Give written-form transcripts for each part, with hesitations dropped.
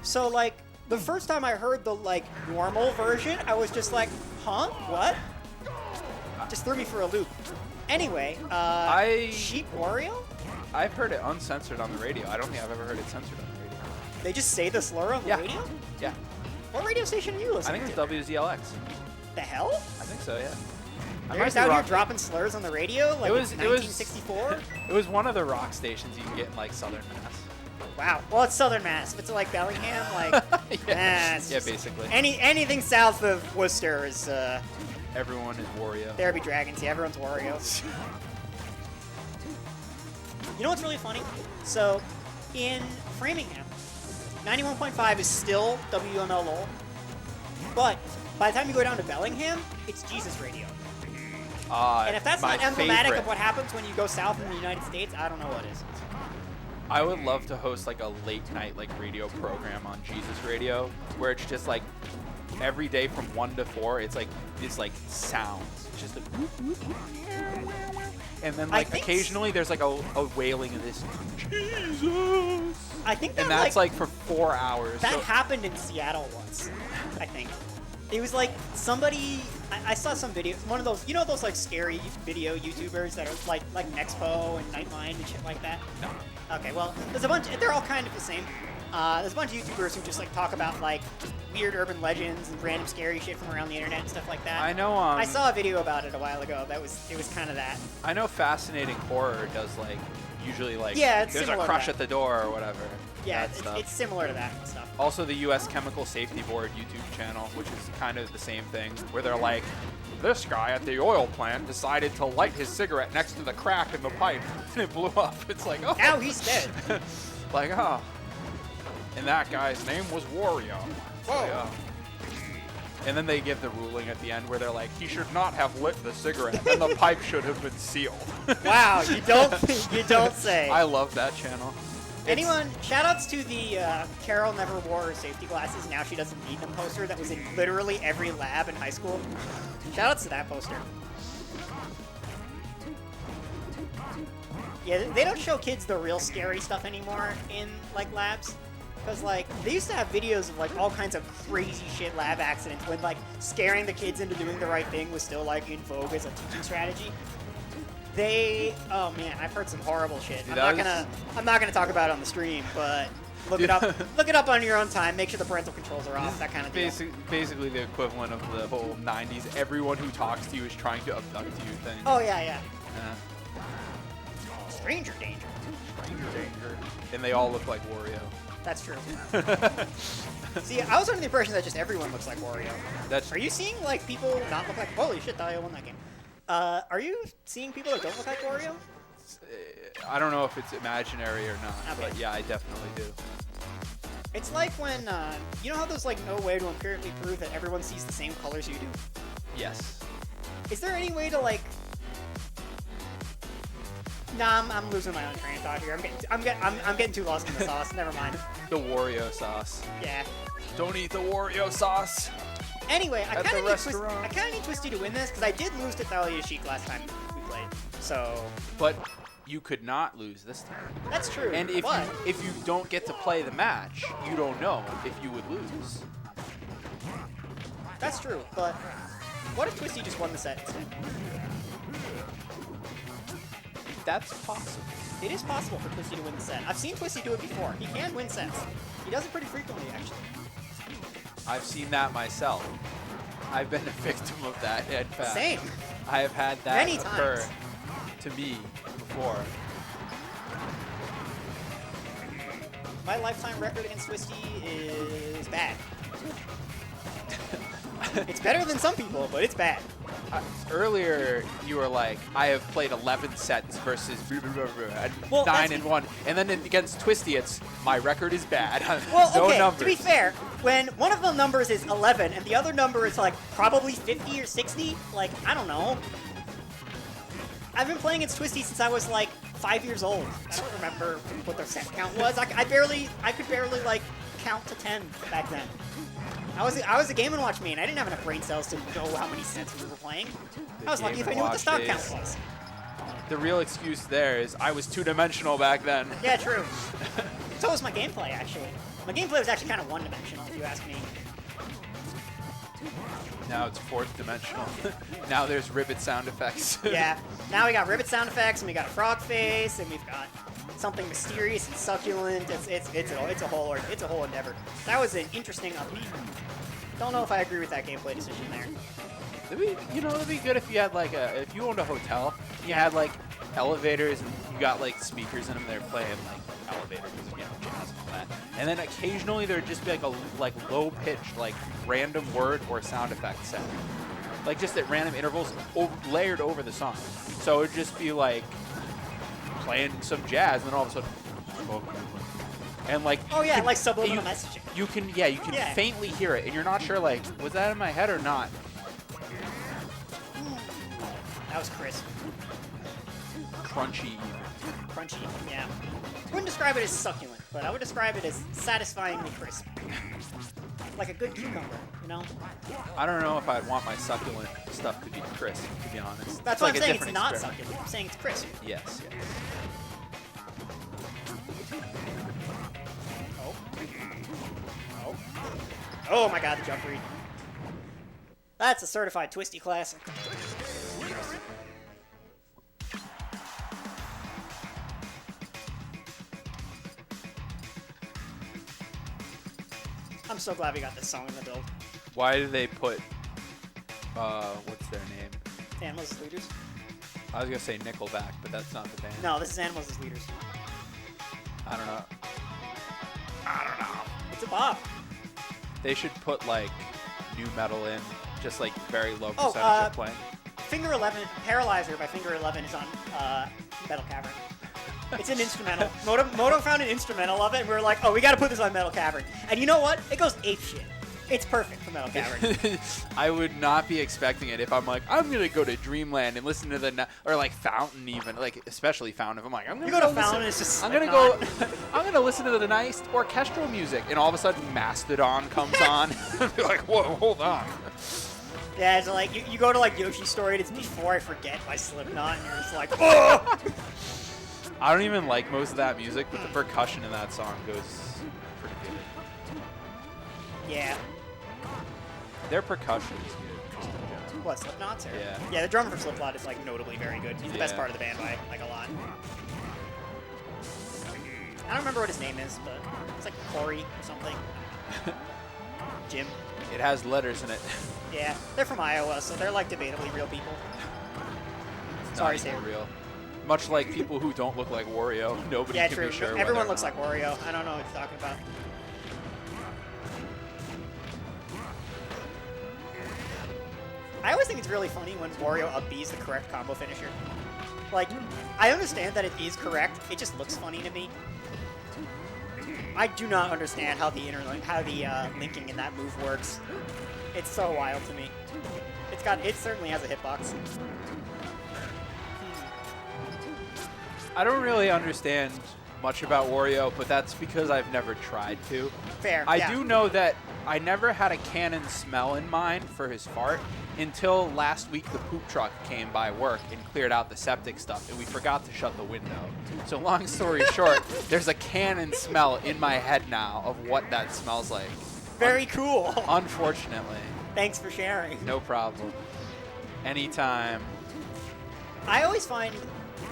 So, like, the first time I heard the, like, normal version, I was just like, huh? What? Just threw me for a loop. Anyway, Sheik Wario? I've heard it uncensored on the radio. I don't think I've ever heard it censored on the radio. They just say the slur on the radio? Yeah. What radio station are you listening to? I think it's WZLX. The hell? I think so, yeah. There's out here dropping slurs on the radio? Like it's 1964? It was one of the rock stations you can get in, like, Southern Mass. Wow. Well, it's Southern Mass. If it's like Bellingham, like, yeah, basically. Anything south of Worcester is, Everyone is Wario. There be dragons. Yeah, everyone's Wario. You know what's really funny? So, in Framingham, 91.5 is still WML LOL, but by the time you go down to Bellingham, it's Jesus Radio. And if that's not emblematic of what happens when you go south in the United States, I don't know what is. I would love to host like a late night like radio program on Jesus Radio, where it's just like every day from 1 to 4, it's like sounds. It's just like whoop, whoop, whoop, and then like occasionally there's like a wailing of this Jesus. I think that, and that's like for 4 hours. That happened in Seattle once, I think. It was like somebody, I saw some video, one of those, you know those like scary video YouTubers that are like Nexpo and Nightline and shit like that? No. Okay, well, there's a bunch, they're all kind of the same. There's a bunch of YouTubers who just like talk about like weird urban legends and random scary shit from around the internet and stuff like that. I know. I saw a video about it a while ago. It was kind of that. I know Fascinating Horror does like usually like it's there's a crush at the door or whatever. Yeah, it's similar to that stuff. Also, the U.S. Chemical Safety Board YouTube channel, which is kind of the same thing, where they're like, this guy at the oil plant decided to light his cigarette next to the crack in the pipe, and it blew up. It's like, oh. Now he's dead. Like, oh. And that guy's name was Wario. Whoa. Yeah. And then they give the ruling at the end where they're like, he should not have lit the cigarette, and the pipe should have been sealed. Wow, you don't say. I love that channel. Anyone, shoutouts to the Carol never wore her safety glasses, now she doesn't need them poster that was in literally every lab in high school. Shoutouts to that poster. Yeah, they don't show kids the real scary stuff anymore in, like, labs. Because, like, they used to have videos of, like, all kinds of crazy shit lab accidents when, like, scaring the kids into doing the right thing was still, like, in vogue as a teaching strategy. Oh man, I've heard some horrible shit. Dude, I'm not gonna talk about it on the stream, but look it up. Look it up on your own time. Make sure the parental controls are off. That kind of deal. Basically the equivalent of the whole '90s. Everyone who talks to you is trying to abduct you thing. Oh yeah. Stranger danger. Stranger danger. And they all look like Wario. That's true. See, I was under the impression that just everyone looks like Wario. Are you seeing like people not look like? Holy shit, Thalia won that game. Are you seeing people that don't look like Wario? I don't know if it's imaginary or not, but yeah, I definitely do. It's like when, you know how there's like no way to empirically prove that everyone sees the same colors you do? Yes. Is there any way to like... Nah, I'm losing my own train of thought here. I'm getting too lost in the sauce. Never mind. The Wario sauce. Yeah. Don't eat the Wario sauce. Anyway, I kind of need Twisty to win this because I did lose to Thalia Sheik last time we played. So. But you could not lose this time. That's true. And if you don't get to play the match, you don't know if you would lose. That's true. But what if Twisty just won the set instead? That's possible. It is possible for Twisty to win the set. I've seen Twisty do it before. He can win sets. He does it pretty frequently, actually. I've seen that myself. I've been a victim of that, in fact. Same. I have had that many occur times to me before. My lifetime record against Twisty is bad. It's better than some people, but it's bad. Earlier, you were like, I have played 11 sets versus 9 and 1. And then against Twisty, it's, my record is bad. Well, no okay, numbers. To be fair, when one of the numbers is 11 and the other number is like probably 50 or 60, like, I don't know. I've been playing against Twisty since I was like 5 years old. I don't remember what their set count was. I could barely like count to 10 back then. I was a Game & Watch main. I didn't have enough brain cells to know how many sets we were playing. I was lucky if I knew what the stock count was. The real excuse there is I was two-dimensional back then. Yeah, true. So was my gameplay, actually. My gameplay was actually kind of one-dimensional, if you ask me. Now it's fourth dimensional. Now there's ribbit sound effects. Yeah. Now we got ribbit sound effects, and we got a frog face, and we've got something mysterious and succulent. It's a whole endeavor. That was an interesting upbeat. Don't know if I agree with that gameplay decision there. It'd be good if you had like if you owned a hotel, you had like elevators and you got like speakers in them. They're playing like elevators, jazz and all that. And then occasionally there'd just be like a low pitched like random word or sound effect set, like just at random intervals layered over the song. So it'd just be like playing some jazz, and then all of a sudden, and like like subliminal messaging. You can faintly hear it, and you're not sure like was that in my head or not. That was crisp. Crunchy. Crunchy, yeah. Wouldn't describe it as succulent, but I would describe it as satisfyingly crisp. Like a good cucumber, you know? I don't know if I'd want my succulent stuff to be crisp, to be honest. That's what I'm saying, it's not succulent. I'm saying it's crisp. Yes. Oh my god, the jump read. That's a certified Twisty classic. I'm so glad we got this song in the build. Why did they put, what's their name? Animals as Leaders? I was going to say Nickelback, but that's not the band. No, this is Animals as Leaders. I don't know. It's a bop. They should put, like, new metal in, just, like, very low percentage of playing. Finger 11, Paralyzer by Finger 11 is on Metal Cavern. It's an instrumental. Moto found an instrumental of it, and we were like, oh, we got to put this on Metal Cavern. And you know what? It goes ape shit. It's perfect for Metal Cavern. I would not be expecting it if I'm like, I'm going to go to Dreamland and listen to or like Fountain even, like especially Fountain. If I'm like, I'm going to go to Fountain, it's just I'm going to listen to the nice orchestral music, and all of a sudden Mastodon comes on. Be like, whoa, hold on. Yeah, it's like, you go to like Yoshi's Story, and it's Before I Forget by Slipknot, and you're just like, oh! I don't even like most of that music, but the percussion in that song goes pretty good. Yeah. Their percussion is good. What, Slipknot's? Or? Yeah. Yeah, the drummer for Slipknot is like notably very good. He's the best part of the band by like a lot. I don't remember what his name is, but it's like Corey or something. Jim. It has letters in it. Yeah, they're from Iowa, so they're like debatably real people. Sorry, Sam. Real. Much like people who don't look like Wario, nobody can be sure. Everyone looks like Wario. I don't know what you're talking about. I always think it's really funny when Wario up-B's the correct combo finisher. Like, I understand that it is correct. It just looks funny to me. I do not understand how the linking in that move works. It's so wild to me. It certainly has a hitbox. I don't really understand much about Wario, but that's because I've never tried to. Fair. I do know that I never had a canon smell in mind for his fart until last week the poop truck came by work and cleared out the septic stuff, and we forgot to shut the window. So long story short, there's a canon smell in my head now of what that smells like. Very cool. Unfortunately. Thanks for sharing. No problem. Anytime. I always find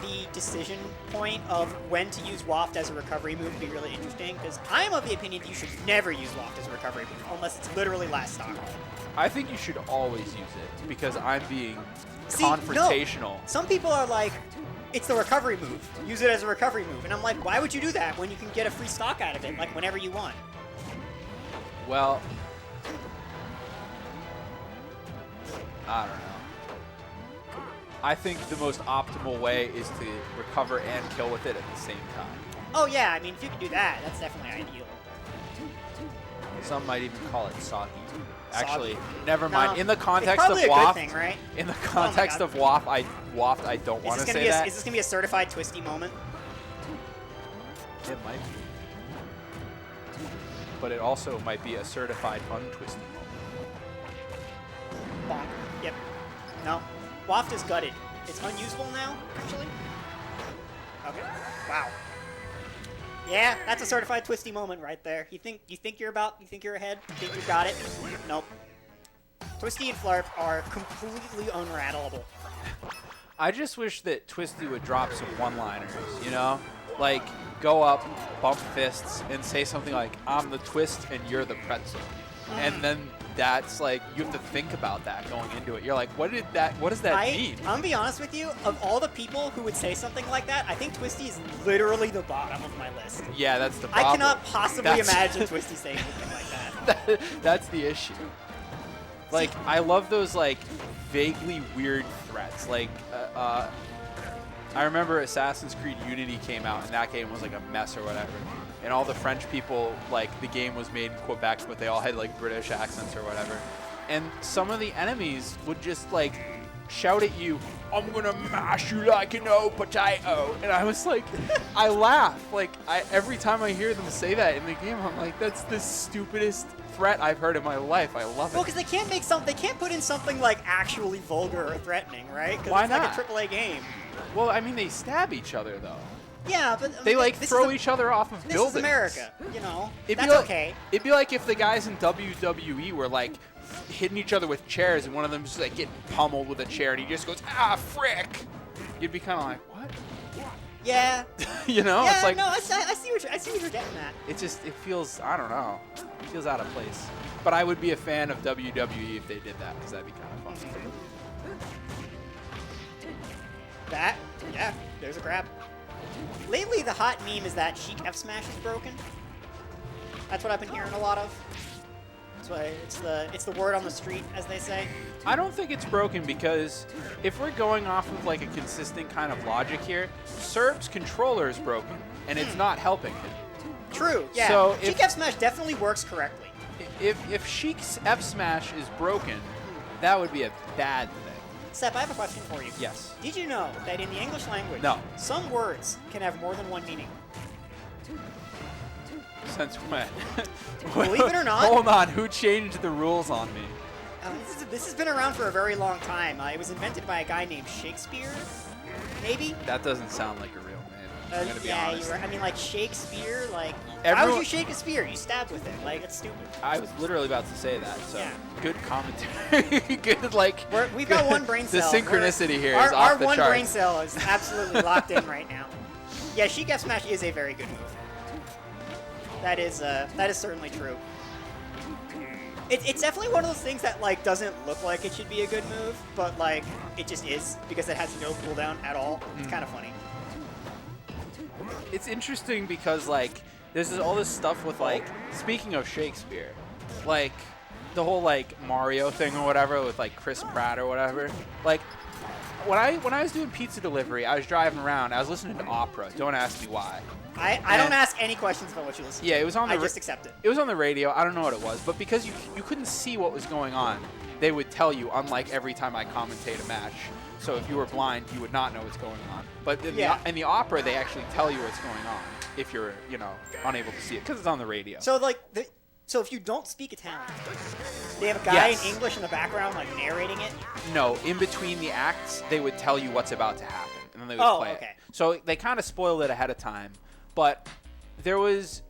the decision point of when to use Waft as a recovery move to be really interesting, because I am of the opinion that you should never use Waft as a recovery move unless it's literally last stock. I think you should always use it because I'm being confrontational. No. Some people are like, it's the recovery move. Use it as a recovery move. And I'm like, why would you do that when you can get a free stock out of it, like whenever you want? Well, I don't know. I think the most optimal way is to recover and kill with it at the same time. Oh yeah, I mean, if you can do that, that's definitely ideal. Some might even call it soggy. Actually, Soggy. never mind. No, in the context it's of probably Waft, a good thing, right? in the context of Waft, I don't want to say that. Is this gonna be a certified Twisty moment? It might be, but it also might be a certified untwisty moment. Bonk. Yep. No. Waft is gutted. It's unusable now, actually? Okay. Wow. Yeah, that's a certified Twisty moment right there. You think you're ahead? You think you got it? Nope. Twisty and Flarp are completely unrattleable. I just wish that Twisty would drop some one-liners, you know? Like, go up, bump fists, and say something like, I'm the twist and you're the pretzel. And then that's like, you have to think about that going into it. You're like, what does that mean? I'm gonna be honest with you, of all the people who would say something like that, I think Twisty is literally the bottom of my list. Yeah, that's the problem. I cannot possibly imagine Twisty saying something like that. That's the issue. Like, I love those, like, vaguely weird threats. Like, I remember Assassin's Creed Unity came out, and that game was, like, a mess or whatever. And all the French people, like, the game was made in Quebec, but they all had, like, British accents or whatever. And some of the enemies would just, like, shout at you, I'm gonna mash you like an old potato. And I was like, I laugh. Like, every time I hear them say that in the game, I'm like, that's the stupidest threat I've heard in my life. I love it. Well, because they can't put in something, like, actually vulgar or threatening, right? Why it's not? like a AAA game. Well, I mean, they stab each other, though. Yeah, but... I They, mean, like, this throw is each other off of This buildings. is America, you know? It'd That's be like, okay. It'd be like if the guys in WWE were, like, hitting each other with chairs, and one of them just, like, getting pummeled with a chair, and he just goes, ah, frick! You'd be kind of like, what? Yeah. You know? Yeah, It's like, no, I see what you're getting at. it feels, I don't know. It feels out of place. But I would be a fan of WWE if they did that, because that'd be kind of fun. Yeah, there's a grab. Lately, the hot meme is that Sheik F smash is broken. That's what I've been hearing a lot of. That's why it's the word on the street, as they say. I don't think it's broken because if we're going off of like a consistent kind of logic here, Serb's controller is broken and it's not helping it. True. Yeah. So Sheik F smash definitely works correctly. If Sheik's F smash is broken, that would be a bad thing. Sep, I have a question for you. Yes. Did you know that in the English language, No. some words can have more than one meaning? Since when? Believe it or not. Hold on, who changed the rules on me? This has been around for a very long time. It was invented by a guy named Shakespeare, maybe? That doesn't sound like a real name. I'm gonna be honest. I mean, like Shakespeare, like how Everyone- would you shake a spear? You stab with it. Like, it's stupid. I was literally about to say that. So Yeah. good commentary. Good, like We've got one brain the cell. synchronicity here our, is off our the one charts. brain cell is absolutely locked in right now. Yeah, Sheik F smash is a very good move. That is certainly true. It's definitely one of those things that like doesn't look like it should be a good move, but like it just is because it has no cooldown at all. It's kind of funny. It's interesting because like there's all this stuff with like speaking of Shakespeare, like the whole like Mario thing or whatever with like Chris Pratt or whatever. Like when I was doing pizza delivery, I was driving around. I was listening to opera. Don't ask me why. I don't ask any questions about what you listen to. Yeah, it was on the I just accept it. It was on the radio. I don't know what it was, but because you couldn't see what was going on, they would tell you. Unlike every time I commentate a match, so if you were blind, you would not know what's going on. But in the opera, they actually tell you what's going on if you're unable to see it because it's on the radio. So like so if you don't speak Italian, they have a guy Yes. in English in the background like narrating it. No, in between the acts, they would tell you what's about to happen, and then they would play okay. it. So they kind of spoiled it ahead of time. But there was